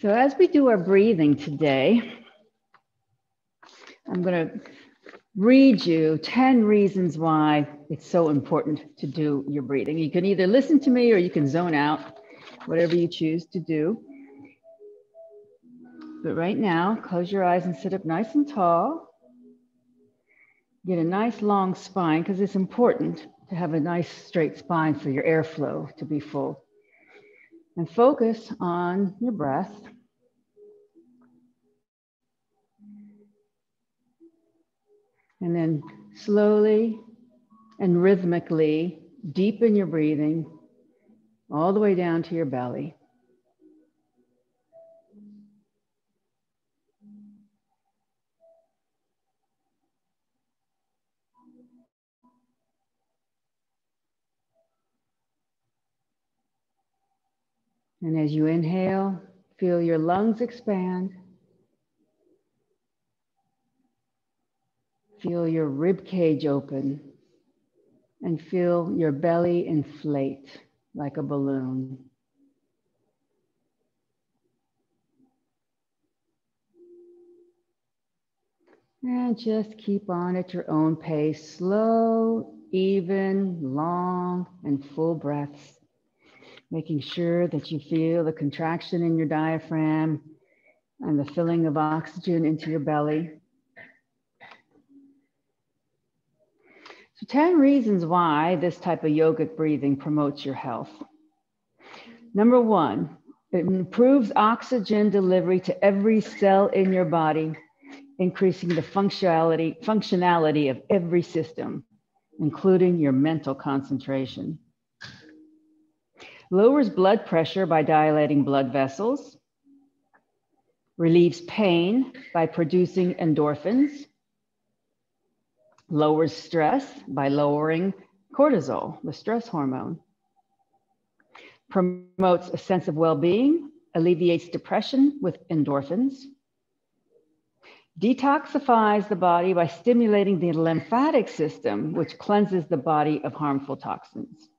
So as we do our breathing today, I'm going to read you 10 reasons why it's so important to do your breathing. You can either listen to me or you can zone out, whatever you choose to do. But right now, close your eyes and sit up nice and tall. Get a nice long spine because it's important to have a nice straight spine for your airflow to be full. And focus on your breath. And then slowly and rhythmically deepen your breathing all the way down to your belly. And as you inhale, feel your lungs expand. Feel your rib cage open and feel your belly inflate like a balloon. And just keep on at your own pace, slow, even, long, and full breaths, making sure that you feel the contraction in your diaphragm and the filling of oxygen into your belly. So 10 reasons why this type of yogic breathing promotes your health. Number one, it improves oxygen delivery to every cell in your body, increasing the functionality of every system, including your mental concentration. Lowers blood pressure by dilating blood vessels. Relieves pain by producing endorphins. Lowers stress by lowering cortisol, the stress hormone. Promotes a sense of well-being, alleviates depression with endorphins. Detoxifies the body by stimulating the lymphatic system, which cleanses the body of harmful toxins.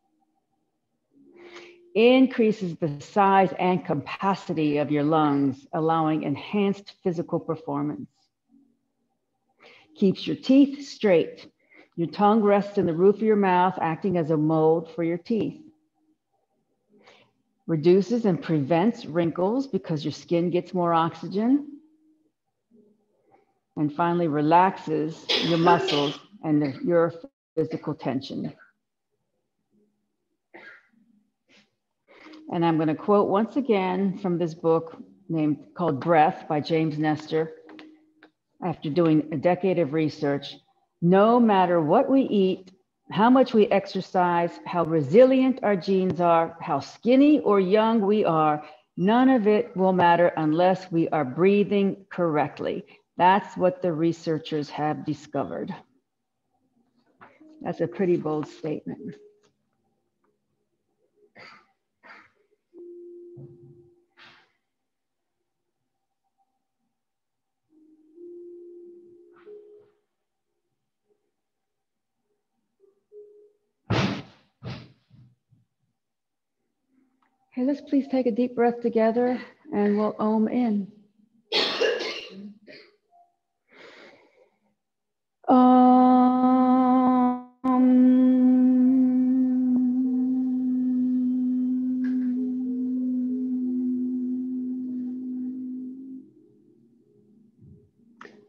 Increases the size and capacity of your lungs, allowing enhanced physical performance. Keeps your teeth straight. Your tongue rests in the roof of your mouth, acting as a mold for your teeth. Reduces and prevents wrinkles because your skin gets more oxygen. And finally, relaxes your muscles and your physical tension. And I'm going to quote once again from this book called Breath by James Nestor. After doing a decade of research, no matter what we eat, how much we exercise, how resilient our genes are, how skinny or young we are, none of it will matter unless we are breathing correctly. That's what the researchers have discovered. That's a pretty bold statement. Okay, let's please take a deep breath together and we'll Om in.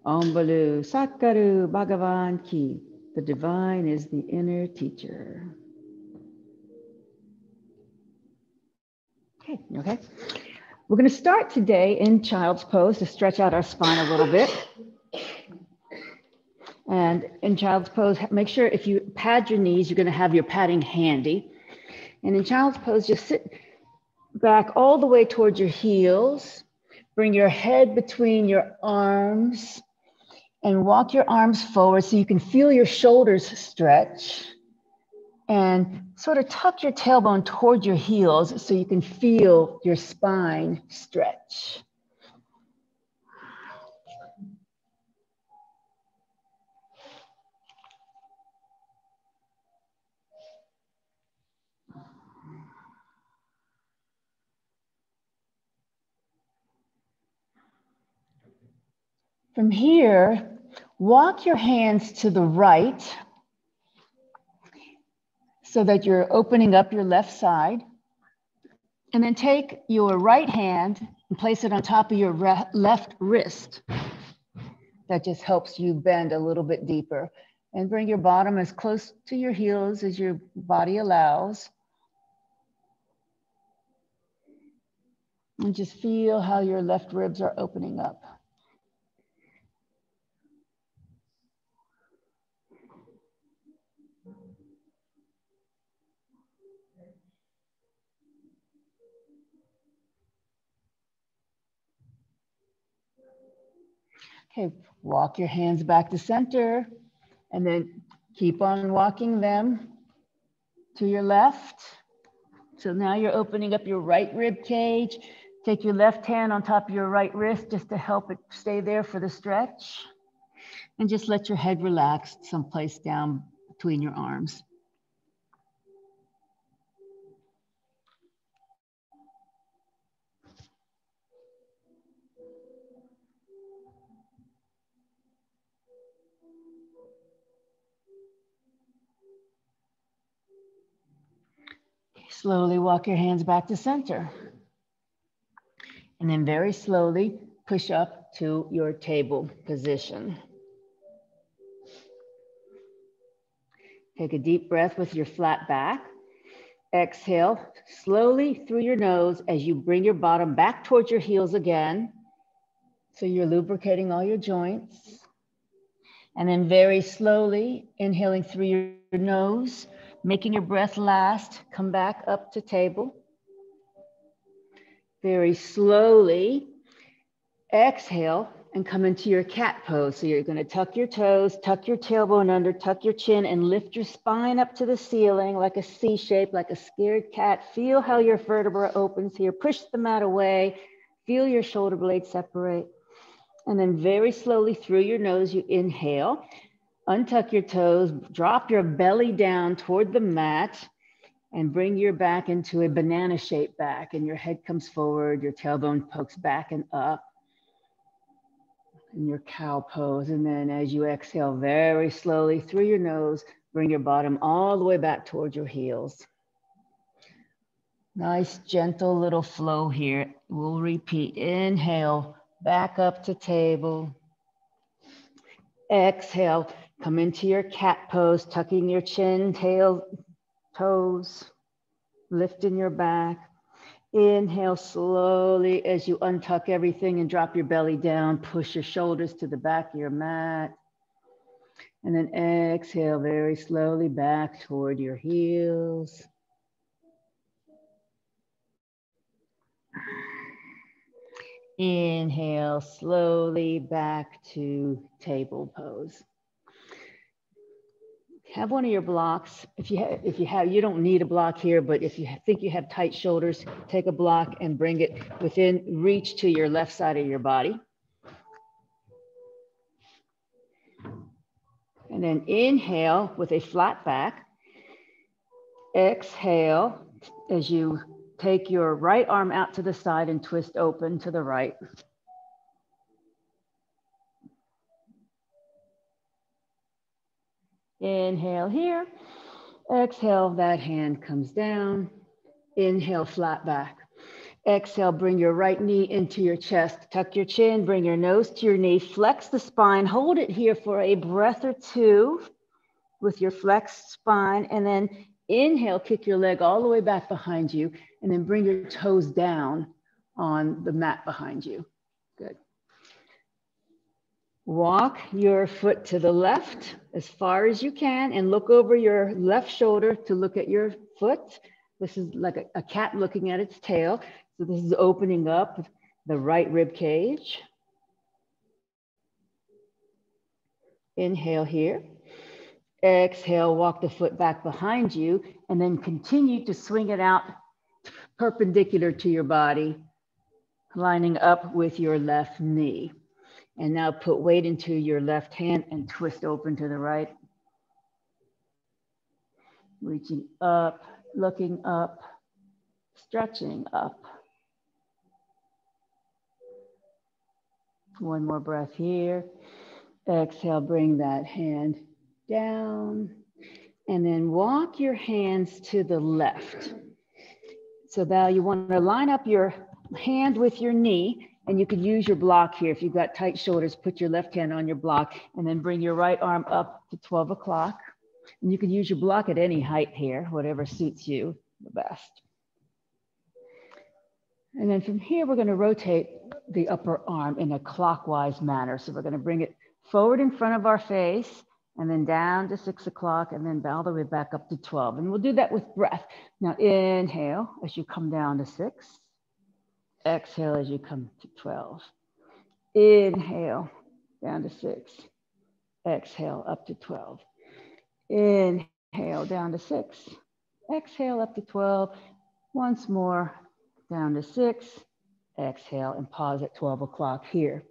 Om Balu Sakaru Bhagavan Ki. The divine is the inner teacher. Okay. We're going to start today in child's pose to stretch out our spine a little bit. And in child's pose, make sure if you pad your knees, you're going to have your padding handy. And in child's pose, just sit back all the way towards your heels. Bring your head between your arms and walk your arms forward so you can feel your shoulders stretch. And sort of tuck your tailbone toward your heels so you can feel your spine stretch. From here, walk your hands to the right so that you're opening up your left side. And then take your right hand and place it on top of your left wrist. That just helps you bend a little bit deeper. And bring your bottom as close to your heels as your body allows. And just feel how your left ribs are opening up. Okay, walk your hands back to center and then keep on walking them to your left. So now you're opening up your right rib cage. Take your left hand on top of your right wrist just to help it stay there for the stretch. And just let your head relax someplace down between your arms. Slowly walk your hands back to center. And then very slowly push up to your table position. Take a deep breath with your flat back. Exhale slowly through your nose as you bring your bottom back towards your heels again. So you're lubricating all your joints. And then very slowly inhaling through your nose, making your breath last, come back up to table. Very slowly exhale and come into your cat pose. So you're going to tuck your toes, tuck your tailbone under, tuck your chin, and lift your spine up to the ceiling like a C shape, like a scared cat. Feel how your vertebra opens here. Push the mat away. Feel your shoulder blades separate. And then very slowly through your nose, you inhale, untuck your toes, drop your belly down toward the mat, and bring your back into a banana shaped back. And your head comes forward, your tailbone pokes back and up. In your cow pose. And then as you exhale very slowly through your nose, bring your bottom all the way back towards your heels. Nice, gentle little flow here. We'll repeat. Inhale, back up to table. Exhale, come into your cat pose, tucking your chin, tail, toes, lifting your back. Inhale slowly as you untuck everything and drop your belly down. Push your shoulders to the back of your mat. And then exhale very slowly back toward your heels. Inhale slowly back to table pose. Have one of your blocks. If you have, you don't need a block here, but if you think you have tight shoulders, take a block and bring it within reach to your left side of your body. And then inhale with a flat back. Exhale as you take your right arm out to the side and twist open to the right. Inhale here. Exhale, that hand comes down. Inhale, flat back. Exhale, bring your right knee into your chest. Tuck your chin, bring your nose to your knee. Flex the spine. Hold it here for a breath or two with your flexed spine. And then inhale, kick your leg all the way back behind you. And then bring your toes down on the mat behind you. Good. Walk your foot to the left as far as you can and look over your left shoulder to look at your foot. This is like a cat looking at its tail. So this is opening up the right rib cage. Inhale here. Exhale, walk the foot back behind you and then continue to swing it out perpendicular to your body, lining up with your left knee. And now put weight into your left hand and twist open to the right. Reaching up, looking up, stretching up. One more breath here. Exhale, bring that hand down. And then walk your hands to the left. So now you want to line up your hand with your knee, and you could use your block here. If you've got tight shoulders, put your left hand on your block, and then bring your right arm up to 12 o'clock. And you can use your block at any height here, whatever suits you the best. And then from here, we're going to rotate the upper arm in a clockwise manner. So we're going to bring it forward in front of our face, and then down to 6 o'clock, and then all the way back up to 12. And we'll do that with breath. Now inhale as you come down to 6. Exhale as you come to 12. Inhale down to 6. Exhale up to 12. Inhale down to 6. Exhale up to 12. Once more down to 6. Exhale and pause at 12 o'clock here.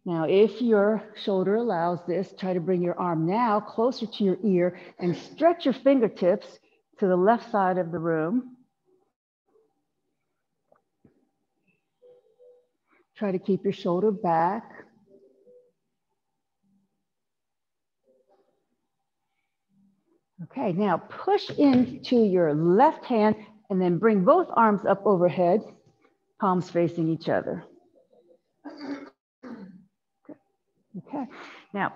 Now, if your shoulder allows this, try to bring your arm now closer to your ear and stretch your fingertips to the left side of the room. Try to keep your shoulder back. Okay, now push into your left hand and then bring both arms up overhead, palms facing each other. Okay, now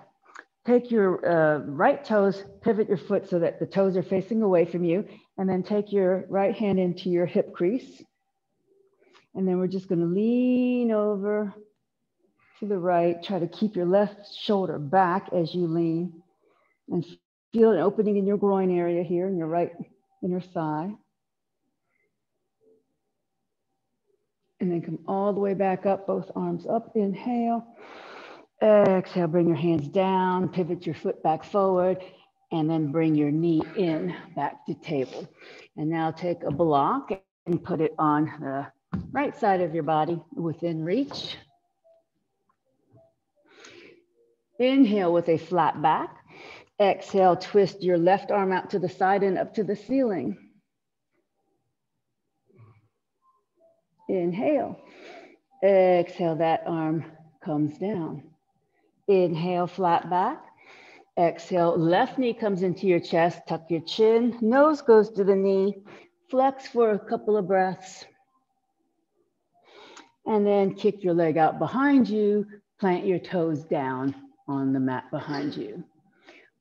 take your right toes, pivot your foot so that the toes are facing away from you, and then take your right hand into your hip crease. And then we're just going to lean over to the right, try to keep your left shoulder back as you lean, and feel an opening in your groin area here in your right inner thigh. And then come all the way back up, both arms up, inhale. Exhale, bring your hands down, pivot your foot back forward, and then bring your knee in back to table. And now take a block and put it on the right side of your body within reach. Inhale with a flat back. Exhale, twist your left arm out to the side and up to the ceiling. Inhale. Exhale, that arm comes down. Inhale, flat back. Exhale, left knee comes into your chest, tuck your chin, nose goes to the knee, flex for a couple of breaths. And then kick your leg out behind you, plant your toes down on the mat behind you.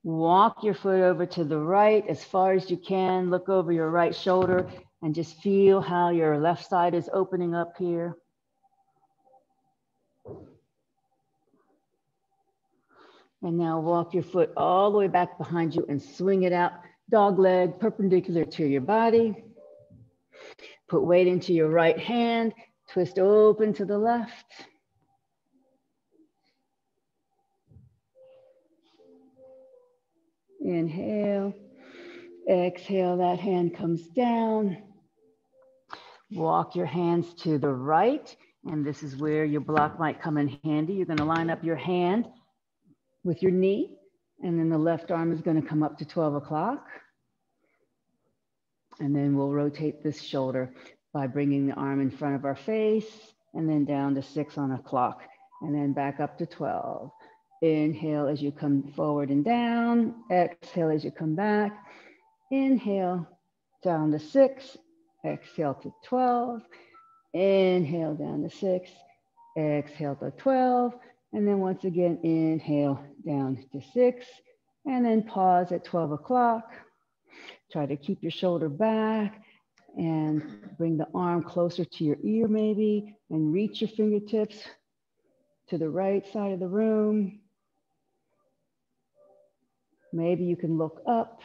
Walk your foot over to the right as far as you can, look over your right shoulder and just feel how your left side is opening up here. And now walk your foot all the way back behind you and swing it out, dog leg perpendicular to your body. Put weight into your right hand, twist open to the left. Inhale, exhale, that hand comes down. Walk your hands to the right, and this is where your block might come in handy. You're gonna line up your hand with your knee, and then the left arm is going to come up to 12 o'clock. And then we'll rotate this shoulder by bringing the arm in front of our face and then down to 6 on a clock, and then back up to 12. Inhale as you come forward and down. Exhale as you come back. Inhale down to 6. Exhale to 12. Inhale down to 6. Exhale to 12. And then once again, inhale down to 6, and then pause at 12 o'clock. Try to keep your shoulder back and bring the arm closer to your ear maybe, and reach your fingertips to the right side of the room. Maybe you can look up.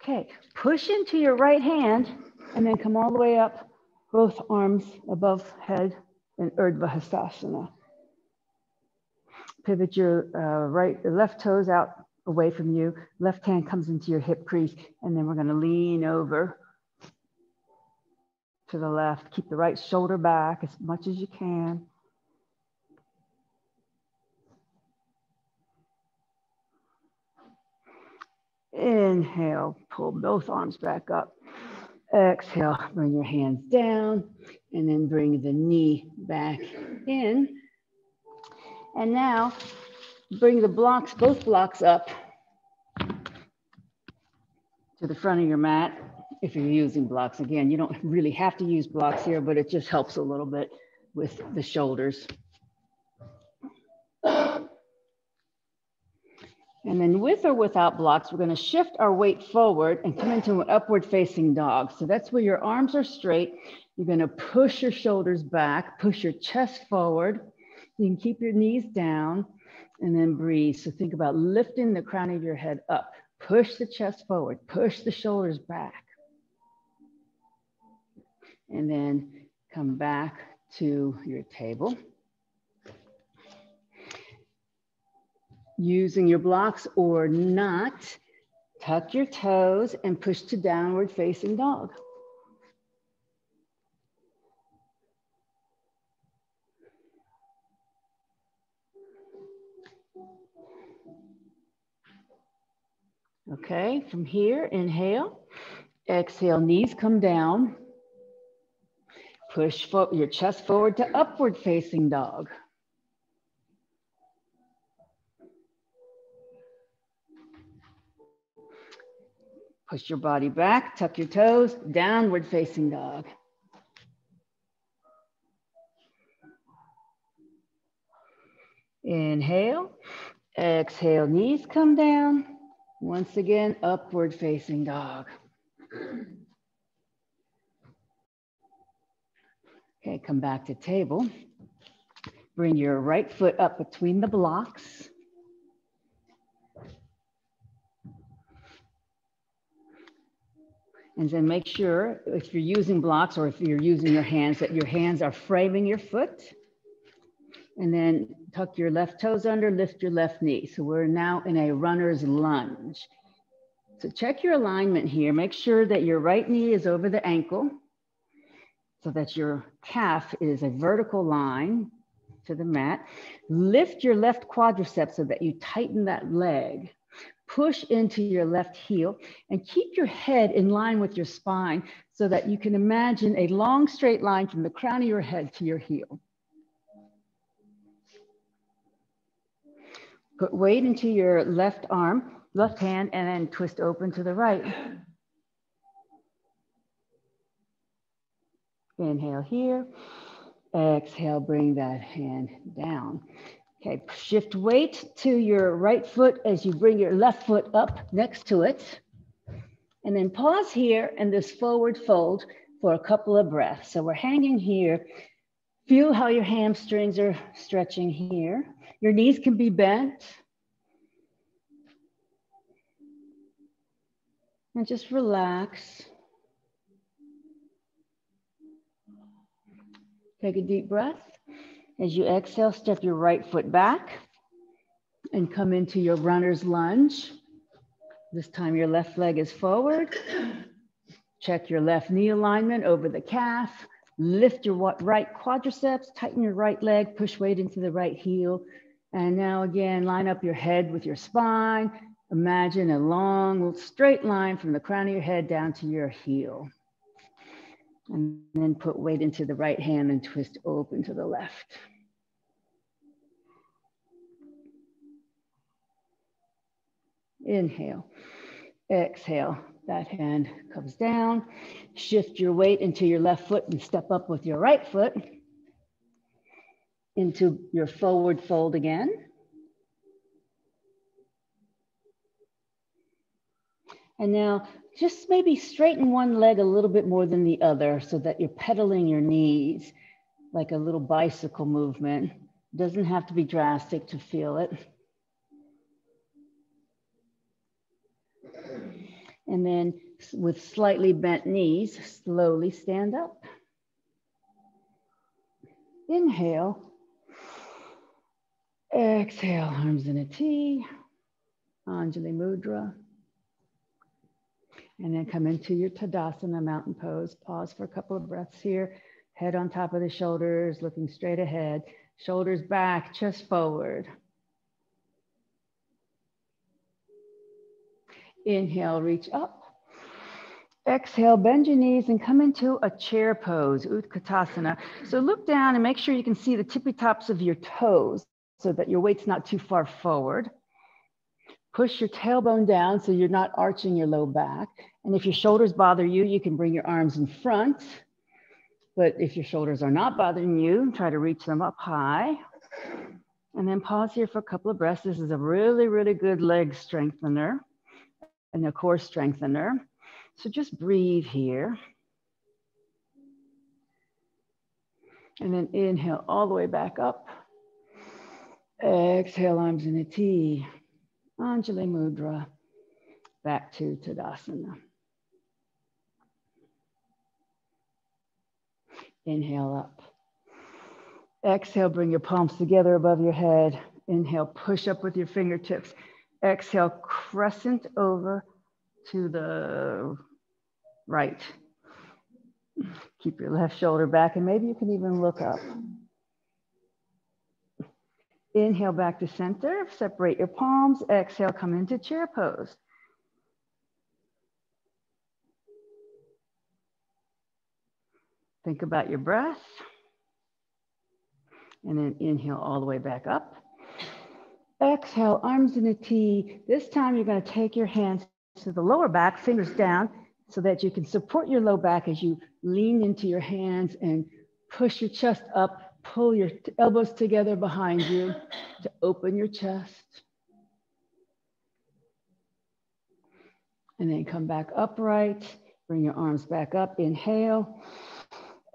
Okay, push into your right hand and then come all the way up, both arms above head in Urdhva Hastasana. Pivot your left toes out away from you. Left hand comes into your hip crease, and then we're gonna lean over to the left. Keep the right shoulder back as much as you can. Inhale, pull both arms back up. Exhale, bring your hands down and then bring the knee back in. And now bring the blocks, both blocks up to the front of your mat. If you're using blocks, again, you don't really have to use blocks here, but it just helps a little bit with the shoulders. And then with or without blocks, we're going to shift our weight forward and come into an upward facing dog. So that's where your arms are straight. You're going to push your shoulders back, push your chest forward. You can keep your knees down and then breathe. So think about lifting the crown of your head up. Push the chest forward, push the shoulders back. And then come back to your table. Using your blocks or not, tuck your toes and push to downward facing dog. Okay, from here, inhale, exhale, knees come down. Push your chest forward to upward facing dog. Push your body back, tuck your toes, downward facing dog. Inhale, exhale, knees come down. Once again, upward facing dog. Okay, come back to table. Bring your right foot up between the blocks. And then make sure if you're using blocks or if you're using your hands, that your hands are framing your foot. And then tuck your left toes under, lift your left knee. So we're now in a runner's lunge. So check your alignment here. Make sure that your right knee is over the ankle so that your calf is a vertical line to the mat. Lift your left quadriceps so that you tighten that leg. Push into your left heel and keep your head in line with your spine so that you can imagine a long straight line from the crown of your head to your heel. Put weight into your left arm, left hand, and then twist open to the right. Inhale here. Exhale, bring that hand down. Okay, shift weight to your right foot as you bring your left foot up next to it. And then pause here in this forward fold for a couple of breaths. So we're hanging here. Feel how your hamstrings are stretching here. Your knees can be bent. And just relax. Take a deep breath. As you exhale, step your right foot back and come into your runner's lunge. This time your left leg is forward. Check your left knee alignment over the calf. Lift your right quadriceps, tighten your right leg, push weight into the right heel. And now again, line up your head with your spine. Imagine a long straight line from the crown of your head down to your heel. And then put weight into the right hand and twist open to the left. Inhale, exhale, that hand comes down. Shift your weight into your left foot and step up with your right foot into your forward fold again. And now just maybe straighten one leg a little bit more than the other so that you're pedaling your knees like a little bicycle movement. Doesn't have to be drastic to feel it. And then with slightly bent knees, slowly stand up. Inhale. Exhale, arms in a T, Anjali Mudra. And then come into your Tadasana mountain pose. Pause for a couple of breaths here. Head on top of the shoulders, looking straight ahead. Shoulders back, chest forward. Inhale, reach up. Exhale, bend your knees and come into a chair pose, Utkatasana. So look down and make sure you can see the tippy tops of your toes so that your weight's not too far forward. Push your tailbone down so you're not arching your low back. And if your shoulders bother you, you can bring your arms in front. But if your shoulders are not bothering you, try to reach them up high. And then pause here for a couple of breaths. This is a really, really good leg strengthener and a core strengthener. So just breathe here. And then inhale all the way back up. Exhale, arms in a T. Anjali Mudra. Back to Tadasana. Inhale up. Exhale, bring your palms together above your head. Inhale, push up with your fingertips. Exhale, crescent over to the right. Keep your left shoulder back, and maybe you can even look up. Inhale back to center, separate your palms. Exhale, come into chair pose. Think about your breath. And then inhale all the way back up. Exhale, arms in a T. This time you're going to take your hands to the lower back, fingers down, so that you can support your low back as you lean into your hands and push your chest up, pull your elbows together behind you to open your chest. And then come back upright, bring your arms back up, inhale.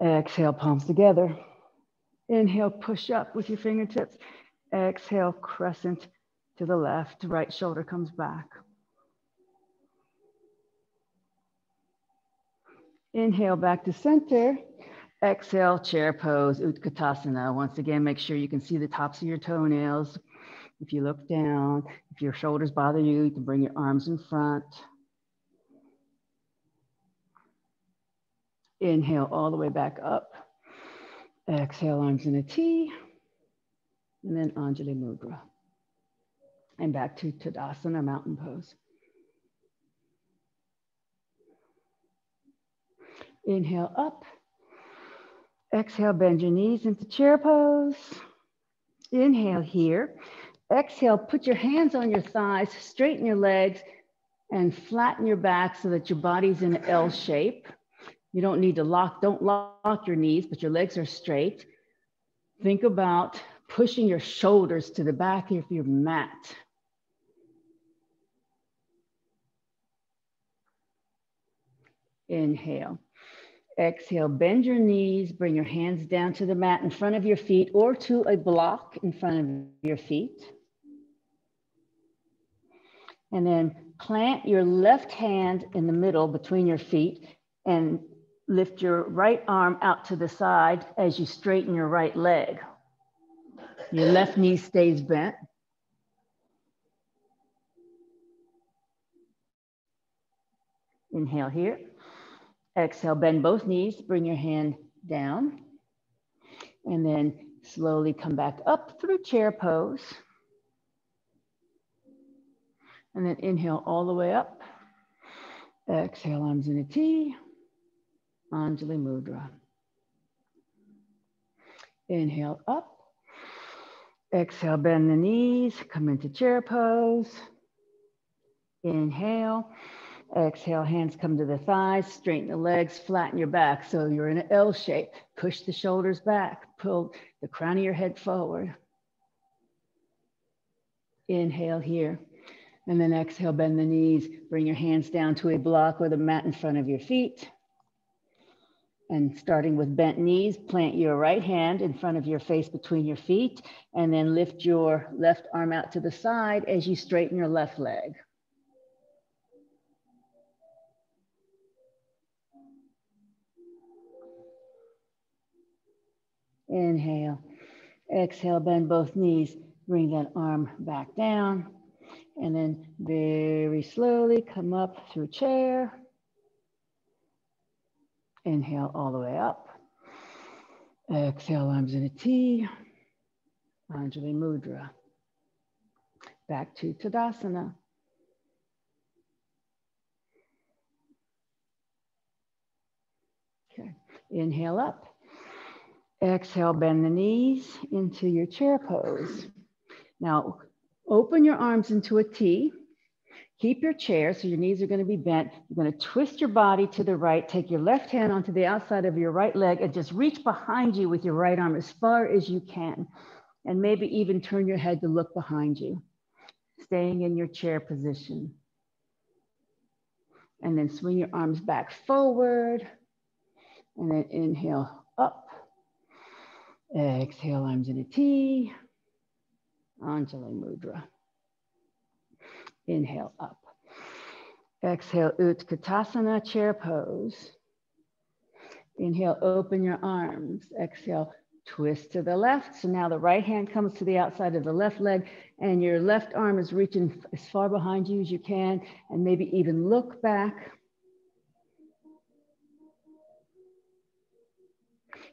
Exhale, palms together. Inhale, push up with your fingertips. Exhale, crescent to the left. Right shoulder comes back. Inhale, back to center. Exhale, chair pose, Utkatasana. Once again, make sure you can see the tops of your toenails. If you look down, if your shoulders bother you, you can bring your arms in front. Inhale all the way back up. Exhale, arms in a T. And then Anjali Mudra. And back to Tadasana, mountain pose. Inhale up. Exhale, bend your knees into chair pose. Inhale here. Exhale, put your hands on your thighs, straighten your legs, and flatten your back so that your body's in an L shape. You don't need to don't lock your knees, but your legs are straight. Think about pushing your shoulders to the back of your mat. Inhale. Exhale, bend your knees, bring your hands down to the mat in front of your feet or to a block in front of your feet. And then plant your left hand in the middle between your feet and lift your right arm out to the side as you straighten your right leg. Your left knee stays bent. Inhale here. Exhale, bend both knees, bring your hand down. And then slowly come back up through chair pose. And then inhale all the way up. Exhale, arms in a T. Anjali Mudra. Inhale up. Exhale, bend the knees, come into chair pose. Inhale. Exhale, hands come to the thighs, straighten the legs, flatten your back. So you're in an L shape. Push the shoulders back, pull the crown of your head forward. Inhale here. And then exhale, bend the knees, bring your hands down to a block or the mat in front of your feet. And starting with bent knees, plant your right hand in front of your face between your feet, and then lift your left arm out to the side as you straighten your left leg. Inhale. Exhale, bend both knees, bring that arm back down, and then very slowly come up through chair. Inhale all the way up. Exhale, arms in a T. Anjali Mudra. Back to Tadasana. Inhale up. Exhale, bend the knees into your chair pose. Now, open your arms into a T. Keep your chair, so your knees are going to be bent. You're going to twist your body to the right. Take your left hand onto the outside of your right leg and just reach behind you with your right arm as far as you can. And maybe even turn your head to look behind you, staying in your chair position. And then swing your arms back forward. And then inhale up. Exhale, arms in a T. Anjali Mudra. Inhale up. Exhale, Utkatasana, chair pose. Inhale, open your arms. Exhale, twist to the left. So now the right hand comes to the outside of the left leg and your left arm is reaching as far behind you as you can, and maybe even look back.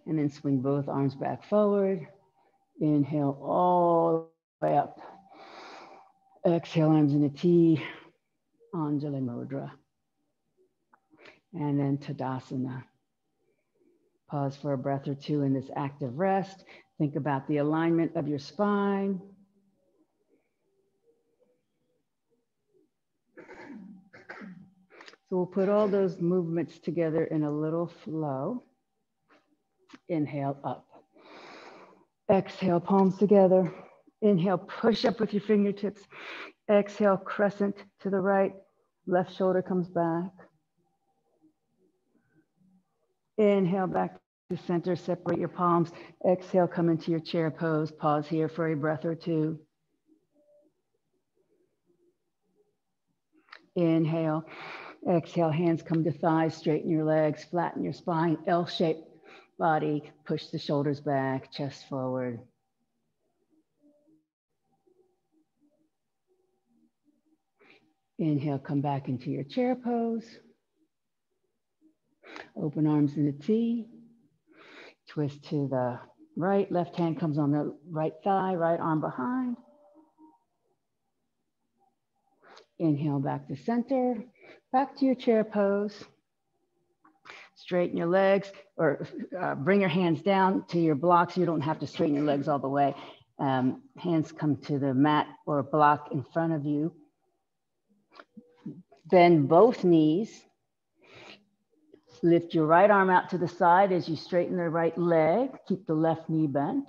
And then swing both arms back forward. Inhale all the way up. Exhale, arms in a T, Anjali Mudra. And then Tadasana. Pause for a breath or two in this active rest. Think about the alignment of your spine. So we'll put all those movements together in a little flow. Inhale up. Exhale, palms together. Inhale, push up with your fingertips. Exhale, crescent to the right. Left shoulder comes back. Inhale, back to center. Separate your palms. Exhale, come into your chair pose. Pause here for a breath or two. Inhale. Exhale, hands come to thighs. Straighten your legs. Flatten your spine. L-shaped body. Push the shoulders back. Chest forward. Inhale, come back into your chair pose. Open arms in a T. Twist to the right. Left hand comes on the right thigh, right arm behind. Inhale, back to center. Back to your chair pose. Straighten your legs, or bring your hands down to your blocks. You don't have to straighten your legs all the way. Hands come to the mat or block in front of you. Bend both knees. Lift your right arm out to the side as you straighten the right leg. Keep the left knee bent.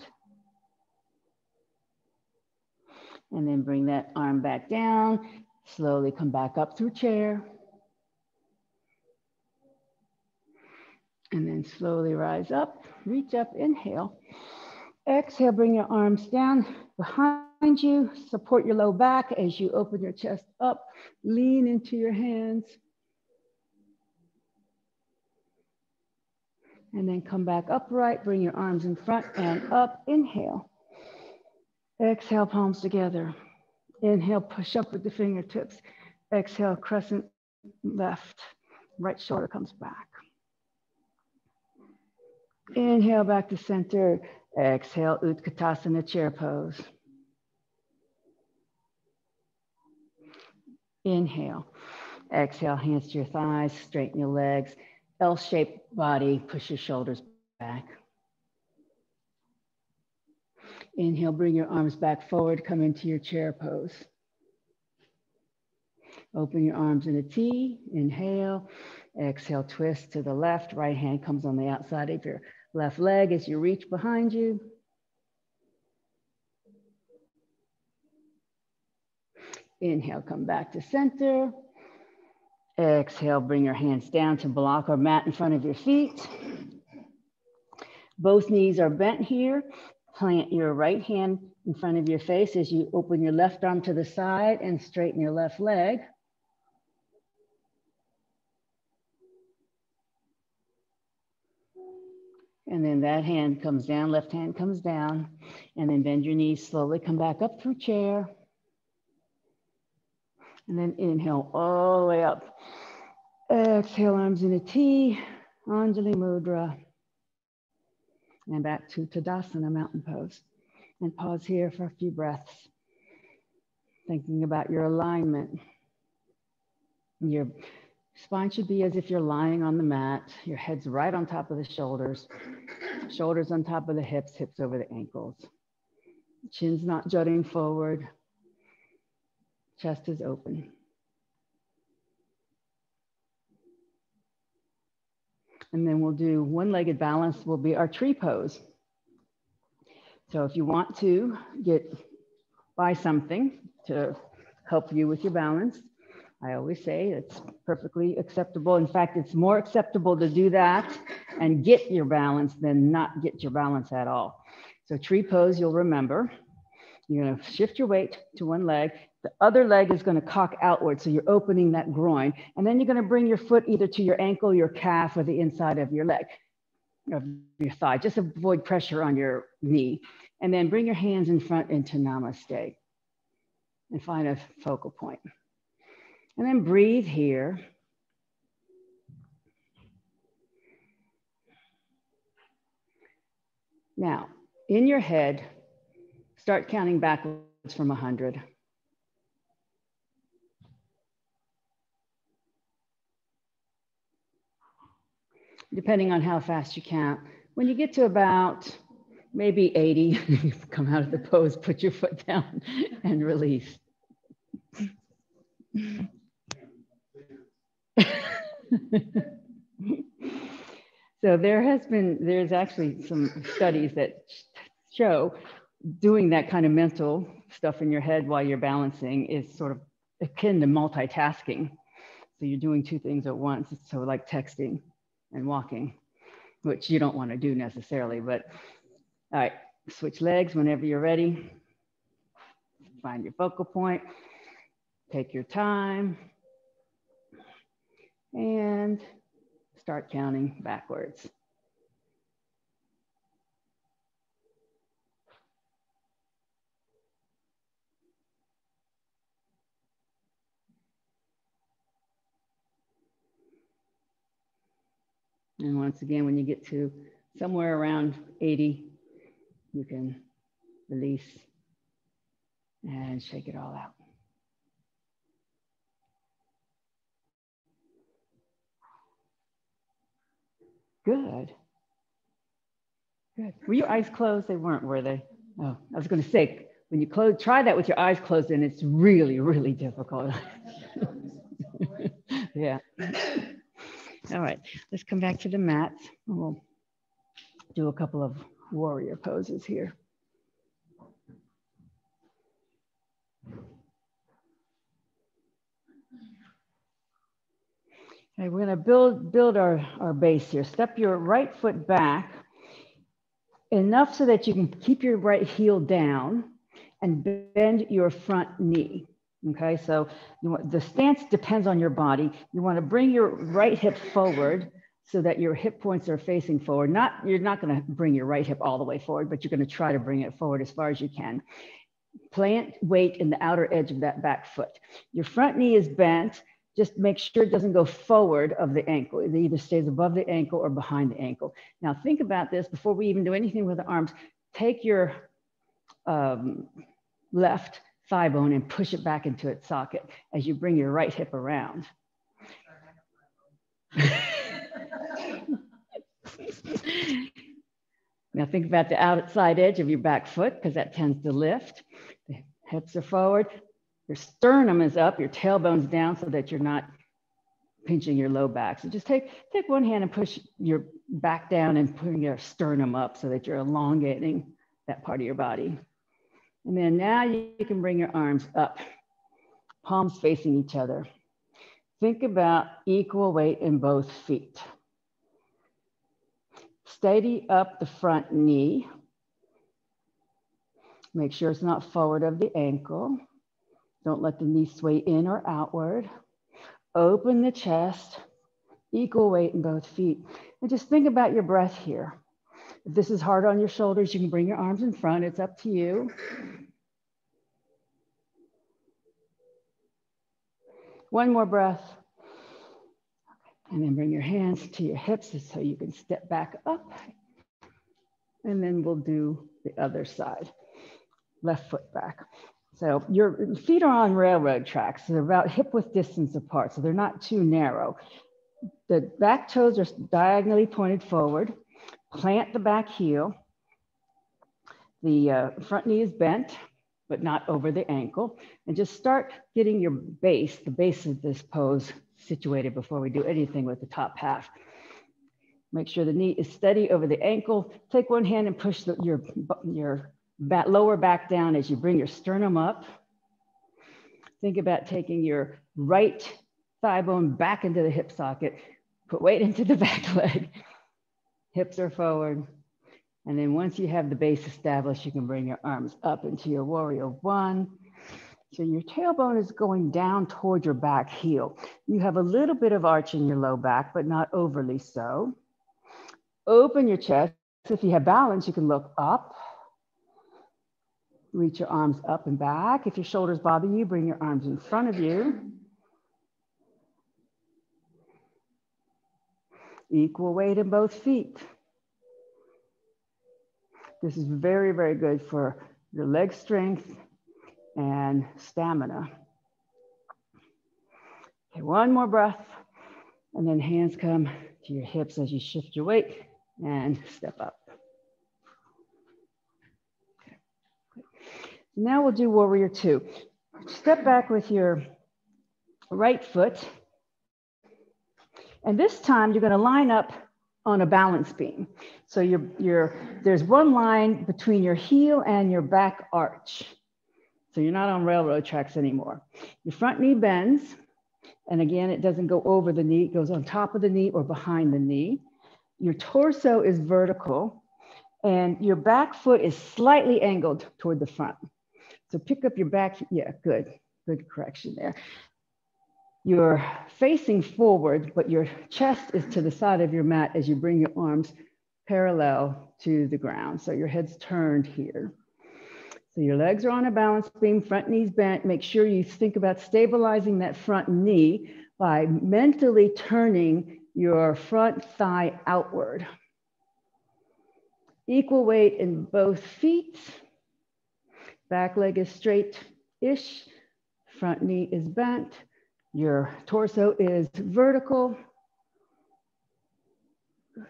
And then bring that arm back down. Slowly come back up through chair. And then slowly rise up, reach up, inhale. Exhale, bring your arms down behind you. Support your low back as you open your chest up. Lean into your hands. And then come back upright, bring your arms in front and up, inhale. Exhale, palms together. Inhale, push up with the fingertips. Exhale, crescent left. Right shoulder comes back. Inhale, back to center. Exhale, Utkatasana, chair pose. Inhale. Exhale, hands to your thighs, straighten your legs. L-shaped body, push your shoulders back. Inhale, bring your arms back forward, come into your chair pose. Open your arms in a T, inhale. Exhale, twist to the left. Right hand comes on the outside of your left leg as you reach behind you. Inhale, come back to center. Exhale, bring your hands down to block or mat in front of your feet. Both knees are bent here. Plant your right hand in front of your face as you open your left arm to the side and straighten your left leg. And then that hand comes down, left hand comes down, and then bend your knees slowly, come back up through chair. And then inhale all the way up. Exhale, arms in a T, Anjali Mudra. And back to Tadasana, mountain pose. And pause here for a few breaths. Thinking about your alignment, your Spine should be as if you're lying on the mat. Your head's right on top of the shoulders. Shoulders on top of the hips, hips over the ankles. Chin's not jutting forward. Chest is open. And then we'll do one-legged balance will be our tree pose. So if you want to buy something to help you with your balance, I always say it's perfectly acceptable. In fact, it's more acceptable to do that and get your balance than not get your balance at all. So tree pose, you'll remember, you're gonna shift your weight to one leg. The other leg is gonna cock outward, so you're opening that groin. And then you're gonna bring your foot either to your ankle, your calf, or the inside of your leg, of your thigh. Just avoid pressure on your knee. And then bring your hands in front into namaste and find a focal point. And then breathe here. Now, in your head, start counting backwards from 100. Depending on how fast you count. When you get to about maybe 80, come out of the pose, put your foot down and release. So there's actually some studies that show doing that kind of mental stuff in your head while you're balancing is sort of akin to multitasking. So you're doing two things at once. So like texting and walking, which you don't want to do necessarily, but all right, switch legs whenever you're ready. Find your focal point, take your time, and start counting backwards. And once again, when you get to somewhere around 80, you can release and shake it all out. Good. Good. Were your eyes closed? They weren't, were they? Oh, I was going to say, when you try that with your eyes closed, and it's really, really difficult. Yeah. All right, let's come back to the mat. We'll do a couple of warrior poses here. Okay, we're going to build our base here. Step your right foot back enough so that you can keep your right heel down and bend your front knee. Okay, so the stance depends on your body. You want to bring your right hip forward so that your hip points are facing forward. You're not going to bring your right hip all the way forward, but you're going to try to bring it forward as far as you can. Plant weight in the outer edge of that back foot. Your front knee is bent. Just make sure it doesn't go forward of the ankle. It either stays above the ankle or behind the ankle. Now think about this before we even do anything with the arms. Take your left thigh bone and push it back into its socket as you bring your right hip around. Now think about the outside edge of your back foot because that tends to lift. The hips are forward. Your sternum is up, your tailbone's down so that you're not pinching your low back. So just take one hand and push your back down and putting your sternum up so that you're elongating that part of your body. And then now you can bring your arms up, palms facing each other. Think about equal weight in both feet. Steady up the front knee. Make sure it's not forward of the ankle. Don't let the knee sway in or outward. Open the chest, equal weight in both feet. And just think about your breath here. If this is hard on your shoulders, you can bring your arms in front. It's up to you. One more breath. And then bring your hands to your hips so you can step back up. And then we'll do the other side. Left foot back. So your feet are on railroad tracks. So they're about hip width distance apart. So they're not too narrow. The back toes are diagonally pointed forward. Plant the back heel. The front knee is bent, but not over the ankle. And just start getting your base, the base of this pose, situated before we do anything with the top half. Make sure the knee is steady over the ankle. Take one hand and push your lower back down as you bring your sternum up. Think about taking your right thigh bone back into the hip socket. Put weight into the back leg. Hips are forward. And then once you have the base established, you can bring your arms up into your warrior one. So your tailbone is going down toward your back heel. You have a little bit of arch in your low back, but not overly so. Open your chest. If you have balance, you can look up. Reach your arms up and back. If your shoulders bother you, bring your arms in front of you. Equal weight in both feet. This is very, very good for your leg strength and stamina. Okay, one more breath, and then hands come to your hips as you shift your weight and step up. Okay. Now we'll do warrior two. Step back with your right foot. And this time you're going to line up on a balance beam. So there's one line between your heel and your back arch. So you're not on railroad tracks anymore. Your front knee bends. And again, it doesn't go over the knee. It goes on top of the knee or behind the knee. Your torso is vertical. And your back foot is slightly angled toward the front. So pick up your back. Yeah, good. Good correction there. You're facing forward, but your chest is to the side of your mat as you bring your arms parallel to the ground. So your head's turned here. So your legs are on a balance beam, front knee's bent. Make sure you think about stabilizing that front knee by mentally turning your front thigh outward. Equal weight in both feet. Back leg is straight-ish. Front knee is bent. Your torso is vertical. Good.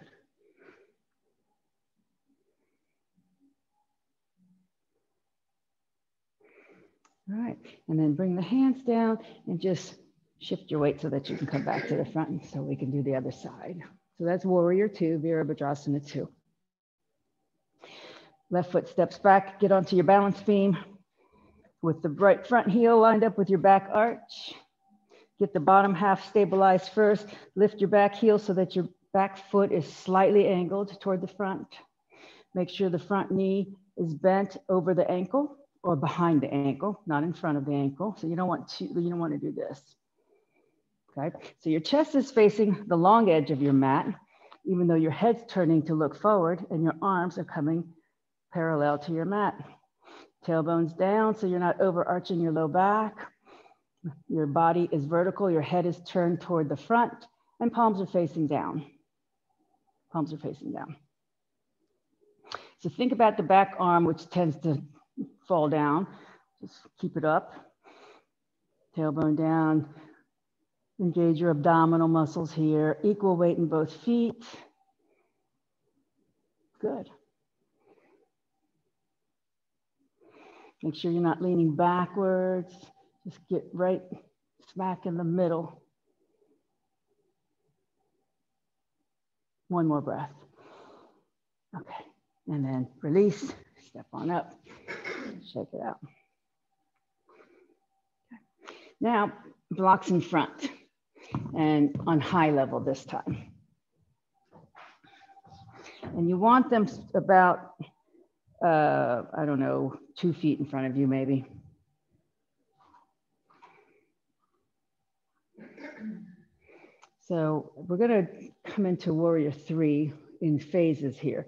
All right, and then bring the hands down and just shift your weight so that you can come back to the front so we can do the other side. So that's warrior two, Virabhadrasana 2. Left foot steps back, get onto your balance beam with the right front heel lined up with your back arch. Get the bottom half stabilized first. Lift your back heel so that your back foot is slightly angled toward the front. Make sure the front knee is bent over the ankle or behind the ankle, not in front of the ankle. So you don't want to do this. Okay. So your chest is facing the long edge of your mat, even though your head's turning to look forward and your arms are coming parallel to your mat. Tailbone's down so you're not overarching your low back. Your body is vertical, your head is turned toward the front, and palms are facing down. Palms are facing down. So think about the back arm, which tends to fall down. Just keep it up. Tailbone down. Engage your abdominal muscles here. Equal weight in both feet. Good. Make sure you're not leaning backwards. Just get right smack in the middle. One more breath. Okay, and then release, step on up, shake it out. Okay. Now, blocks in front and on high level this time. And you want them about, I don't know, 2 feet in front of you maybe. So we're going to come into warrior 3 in phases here.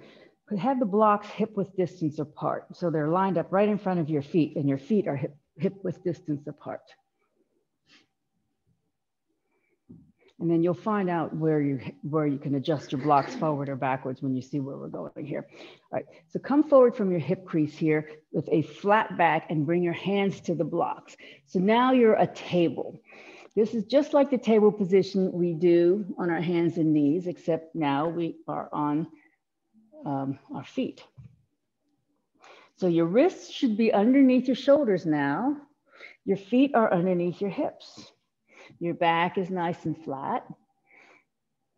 We have the blocks hip width distance apart. So they're lined up right in front of your feet and your feet are hip width distance apart. And then you'll find out where you can adjust your blocks forward or backwards when you see where we're going here. All right, so come forward from your hip crease here with a flat back and bring your hands to the blocks. So now you're a table. This is just like the table position we do on our hands and knees, except now we are on our feet. So your wrists should be underneath your shoulders now. Your feet are underneath your hips. Your back is nice and flat.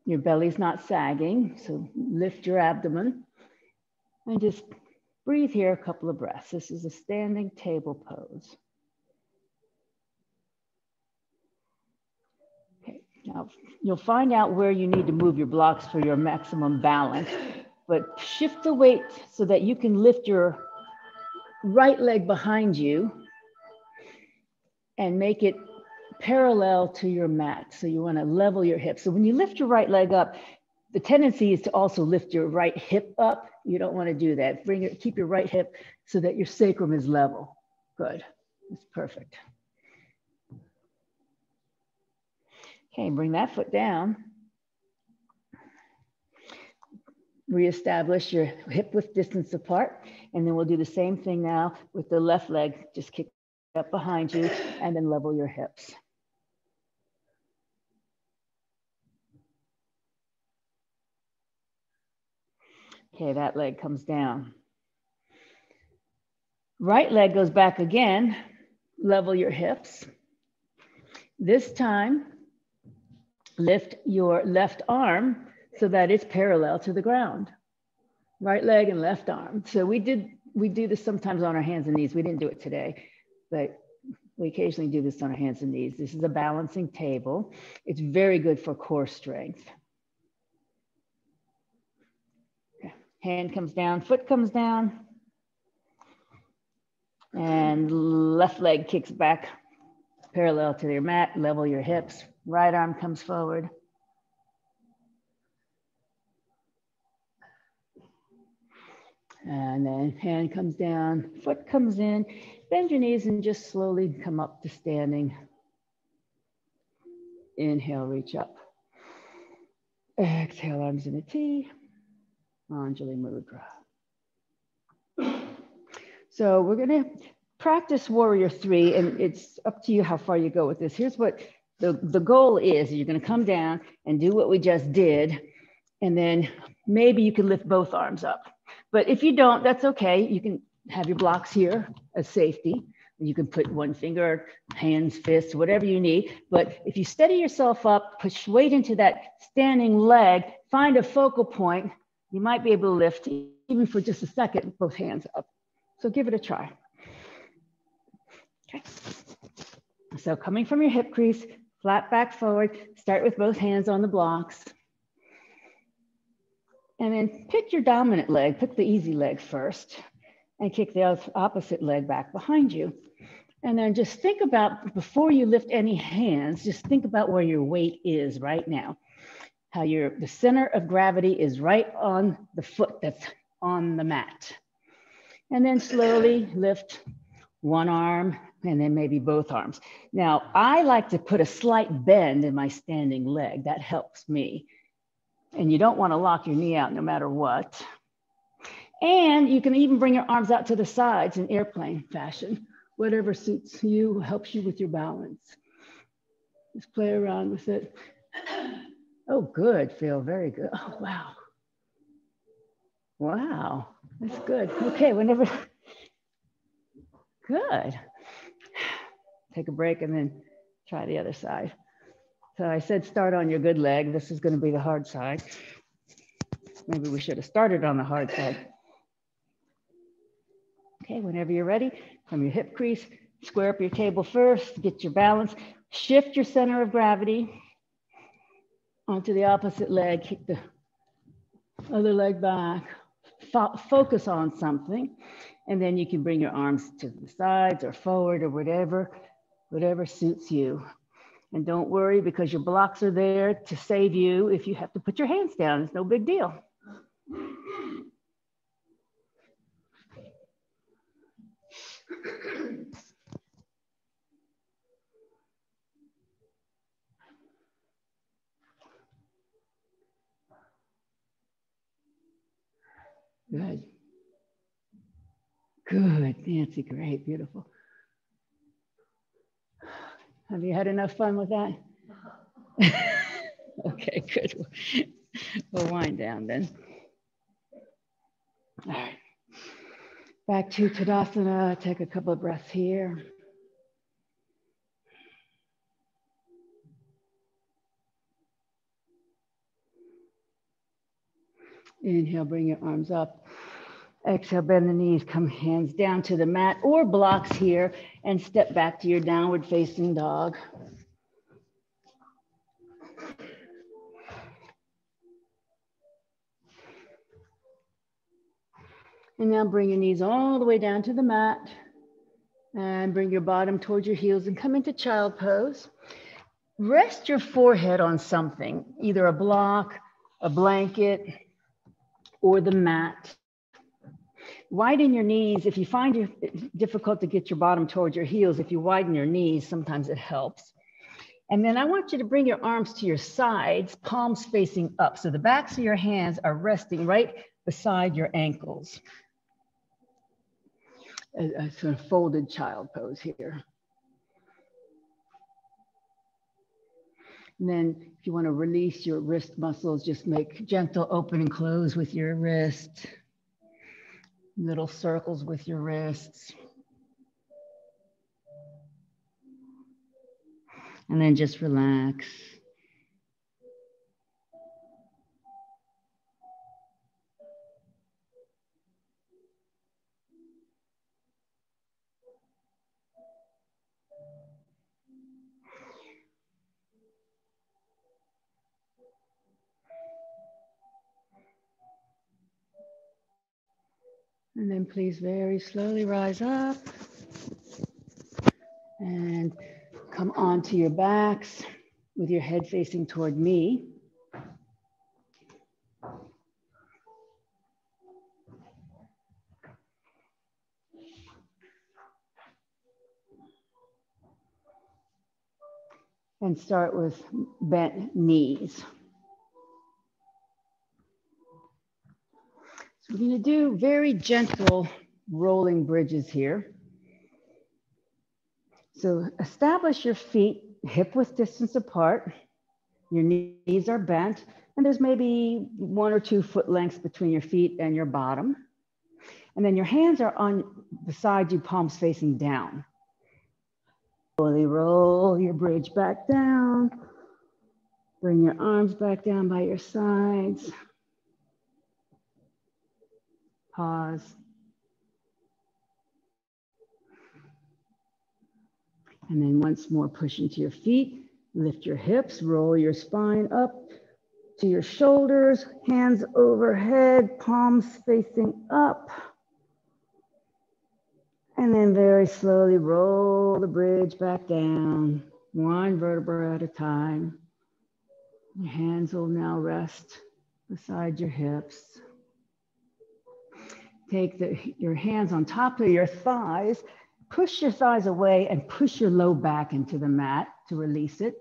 Your belly's not sagging, so lift your abdomen and just breathe here a couple of breaths. This is a standing table pose. Okay, now you'll find out where you need to move your blocks for your maximum balance, but shift the weight so that you can lift your right leg behind you and make it parallel to your mat. So you want to level your hips. So when you lift your right leg up, the tendency is to also lift your right hip up. You don't want to do that. Keep your right hip so that your sacrum is level. Good, that's perfect. Okay, bring that foot down. Reestablish your hip width distance apart. And then we'll do the same thing now with the left leg. Just kick up behind you and then level your hips. Okay, that leg comes down. Right leg goes back again, level your hips. This time, lift your left arm so that it's parallel to the ground. Right leg and left arm. So we do this sometimes on our hands and knees. We didn't do it today, but we occasionally do this on our hands and knees. This is a balancing table. It's very good for core strength. Hand comes down, foot comes down, and left leg kicks back parallel to your mat, level your hips. Right arm comes forward. And then hand comes down, foot comes in, bend your knees and just slowly come up to standing. Inhale, reach up. Exhale, arms in a T. Anjali Mudra. So we're going to practice Warrior 3, and it's up to you how far you go with this. Here's what the goal is. You're going to come down and do what we just did, and then maybe you can lift both arms up. But if you don't, that's okay. You can have your blocks here as safety. You can put one finger, hands, fists, whatever you need. But if you steady yourself up, push weight into that standing leg, find a focal point, you might be able to lift even for just a second, both hands up. So give it a try. Okay. So coming from your hip crease, flat back forward, start with both hands on the blocks. And then pick your dominant leg, pick the easy leg first, and kick the opposite leg back behind you. And then just think about, before you lift any hands, just think about where your weight is right now. How the center of gravity is right on the foot that's on the mat. And then slowly lift one arm and then maybe both arms. Now, I like to put a slight bend in my standing leg. That helps me. And you don't want to lock your knee out no matter what. And you can even bring your arms out to the sides in airplane fashion. Whatever suits you, helps you with your balance. Just play around with it. Oh, good, Phil, very good. Oh, wow. Wow, that's good. Okay, whenever, good. Take a break and then try the other side. So I said start on your good leg. This is going to be the hard side. Maybe we should have started on the hard side. Okay, whenever you're ready, from your hip crease, square up your table first, get your balance, shift your center of gravity onto the opposite leg, kick the other leg back, focus on something, and then you can bring your arms to the sides or forward or whatever suits you. And don't worry, because your blocks are there to save you if you have to put your hands down. It's no big deal. Good. Good, Nancy, great, beautiful. Have you had enough fun with that? Okay, good. We'll wind down then. All right. Back to Tadasana. Take a couple of breaths here. Inhale, bring your arms up. Exhale, bend the knees, come hands down to the mat or blocks here and step back to your downward facing dog. And now bring your knees all the way down to the mat and bring your bottom towards your heels and come into child pose. Rest your forehead on something, either a block, a blanket, or the mat. Widen your knees. If you find it difficult to get your bottom towards your heels, if you widen your knees, sometimes it helps. And then I want you to bring your arms to your sides, palms facing up. So the backs of your hands are resting right beside your ankles. A sort of folded child pose here. And then if you want to release your wrist muscles, just make gentle open and close with your wrist. Little circles with your wrists. And then just relax. And then please very slowly rise up and come onto your backs with your head facing toward me. And start with bent knees. So we're going to do very gentle rolling bridges here. So establish your feet hip width distance apart. Your knees are bent, and there's maybe 1 or 2 foot lengths between your feet and your bottom. And then your hands are on beside you, palms facing down. Slowly roll your bridge back down. Bring your arms back down by your sides. Pause. And then once more, push into your feet. Lift your hips, roll your spine up to your shoulders, hands overhead, palms facing up. And then very slowly roll the bridge back down, 1 vertebra at a time. Your hands will now rest beside your hips. Take your hands on top of your thighs, push your thighs away and push your low back into the mat to release it.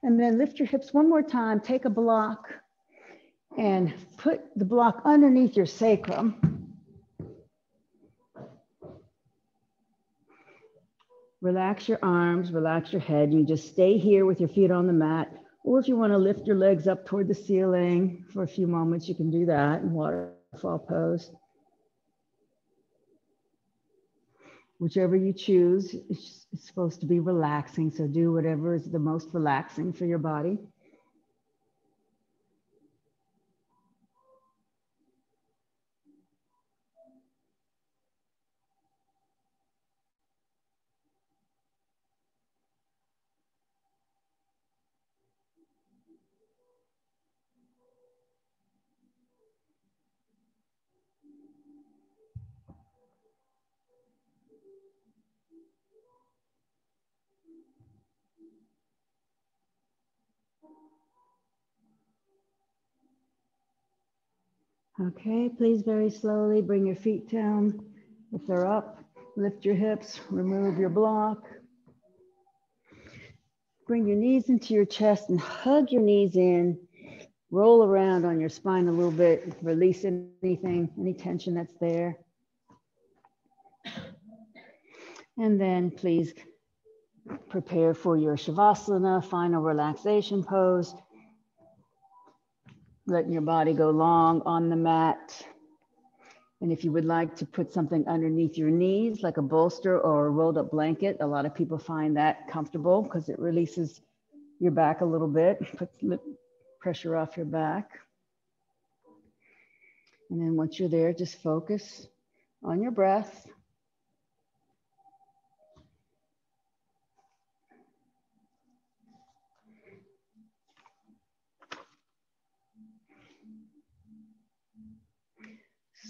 And then lift your hips one more time, take a block and put the block underneath your sacrum. Relax your arms, relax your head. You just stay here with your feet on the mat. Or if you want to lift your legs up toward the ceiling for a few moments, you can do that in waterfall pose. Whichever you choose, it's supposed to be relaxing. So do whatever is the most relaxing for your body. Okay, please very slowly bring your feet down. If they're up, lift your hips, remove your block. Bring your knees into your chest and hug your knees in. Roll around on your spine a little bit, release anything, any tension that's there. And then please prepare for your Shavasana, final relaxation pose. Letting your body go long on the mat. And if you would like to put something underneath your knees, like a bolster or a rolled up blanket, a lot of people find that comfortable because it releases your back a little bit, puts pressure off your back. And then once you're there, just focus on your breath.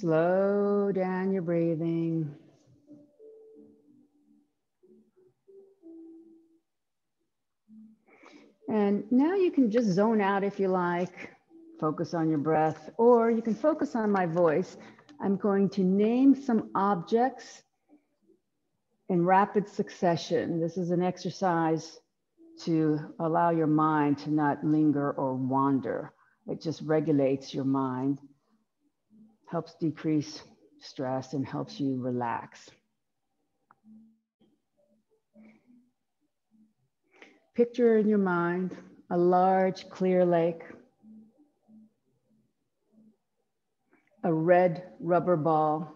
Slow down your breathing. And now you can just zone out if you like, focus on your breath, or you can focus on my voice. I'm going to name some objects in rapid succession. This is an exercise to allow your mind to not linger or wander. It just regulates your mind, helps decrease stress, and helps you relax. Picture in your mind a large, clear lake, a red rubber ball,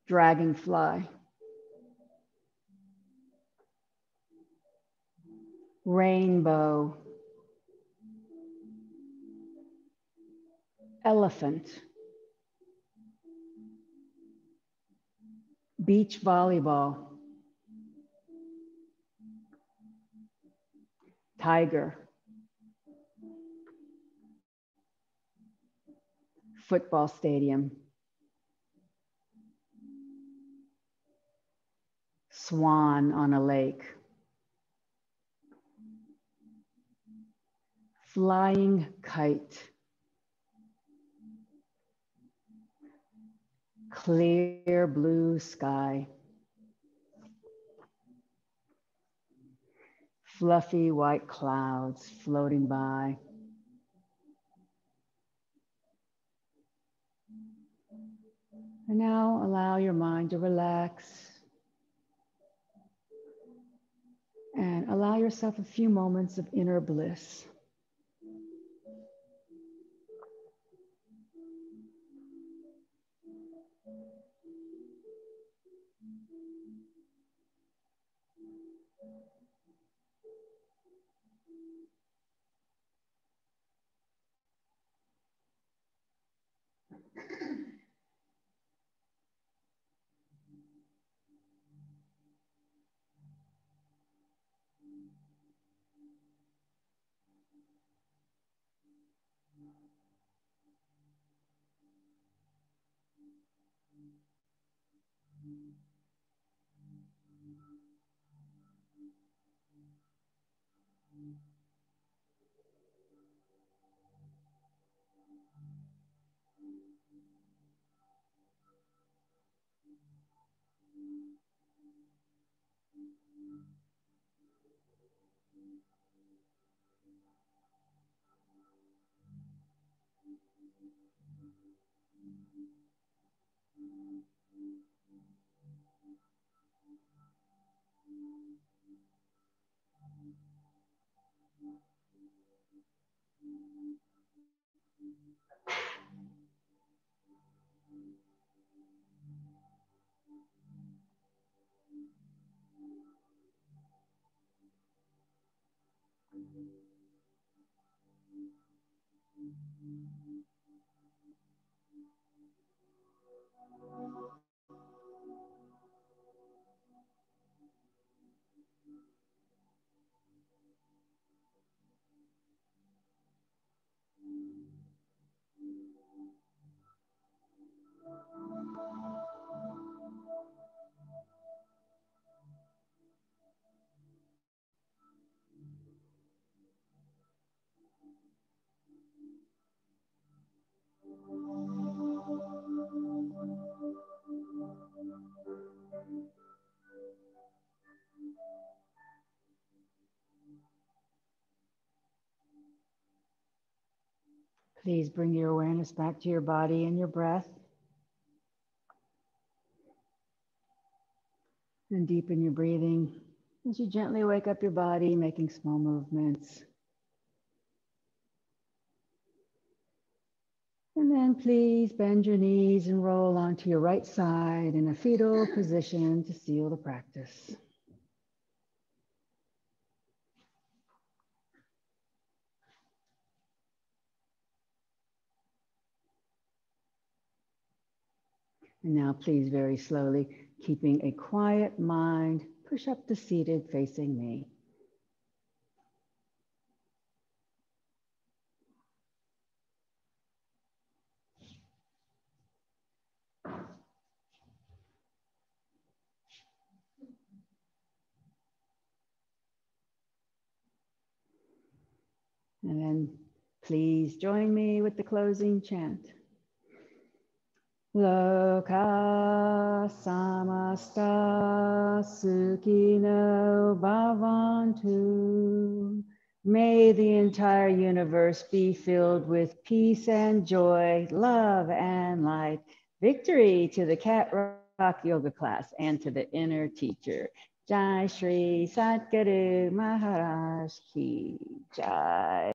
dragonfly, rainbow, elephant, beach volleyball, tiger, football stadium, swan on a lake, flying kite, clear blue sky, fluffy white clouds floating by. And now allow your mind to relax and allow yourself a few moments of inner bliss. Please bring your awareness back to your body and your breath. And deepen your breathing as you gently wake up your body, making small movements. And then please bend your knees and roll onto your right side in a fetal position to seal the practice. And now please very slowly, keeping a quiet mind, push up to seated facing me. And then please join me with the closing chant. Loka samasta sukhino bhavantu. May the entire universe be filled with peace and joy, love and light. Victory to the Cat Rock Yoga class and to the inner teacher. Jai Shri Satguru Maharaj Ki Jai.